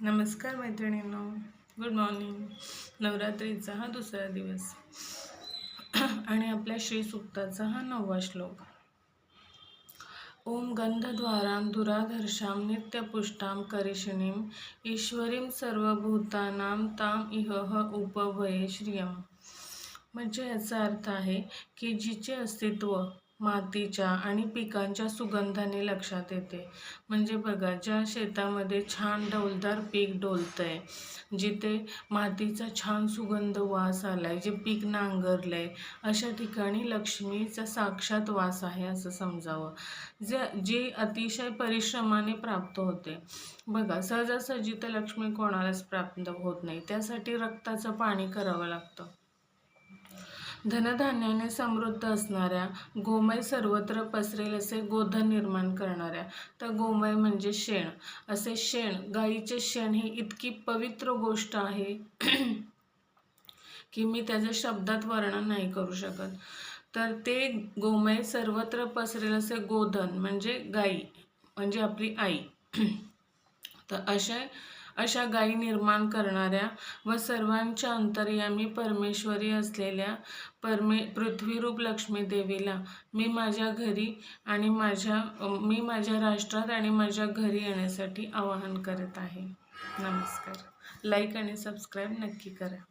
नमस्कार मैत्रिणींनो, good morning. नवरात्रीचा हा दुसरा दिवस आणि आपल्या श्री सूक्ताचा हा 9वा श्लोक. ओम गंधद्वारां दुराधर्षां नित्यपुष्टां करिषिणीं ईश्वरीं सर्वभूतानां ताम इह उपभये श्रियम. म्हणजे याचा अर्थ आहे की जिचे अस्तित्व मातीच्या आणि पिकांच्या सुगंधाने लक्षात येते. म्हणजे बघा, ज्या शेतामध्ये छान डौलदार पीक डोलतंय, जिथे मातीचा छान सुगंध वास आलाय, जे पीक नांगरलंय, अशा ठिकाणी लक्ष्मीचा साक्षात वास आहे असं समजावं. जी अतिशय परिश्रमाने प्राप्त होते. बघा, सहजासहजी तर लक्ष्मी कोणालाच प्राप्त होत नाही, त्यासाठी रक्ताचं पाणी करावं लागतं. धनधान्याने समृद्ध असणाऱ्या, गोमय सर्वत्र पसरेल असे गोधन निर्माण करणाऱ्या, तर गोमय म्हणजे शेण, असे शेण, गाईचे शेण ही इतकी पवित्र गोष्ट आहे की मी त्याच्या शब्दात वर्णन नाही करू शकत. तर ते गोमय सर्वत्र पसरेल असे गोधन म्हणजे गाई, म्हणजे आपली आई. तर अशा गायी निर्माण करणाऱ्या व सर्वांच्या अंतर्यामी परमेश्वरी असलेल्या पृथ्वीरूप लक्ष्मी देवीला मी माझ्या राष्ट्रात आणि माझ्या घरी येण्यासाठी आवाहन करत आहे. नमस्कार. लाईक आणि सबस्क्राईब नक्की करा.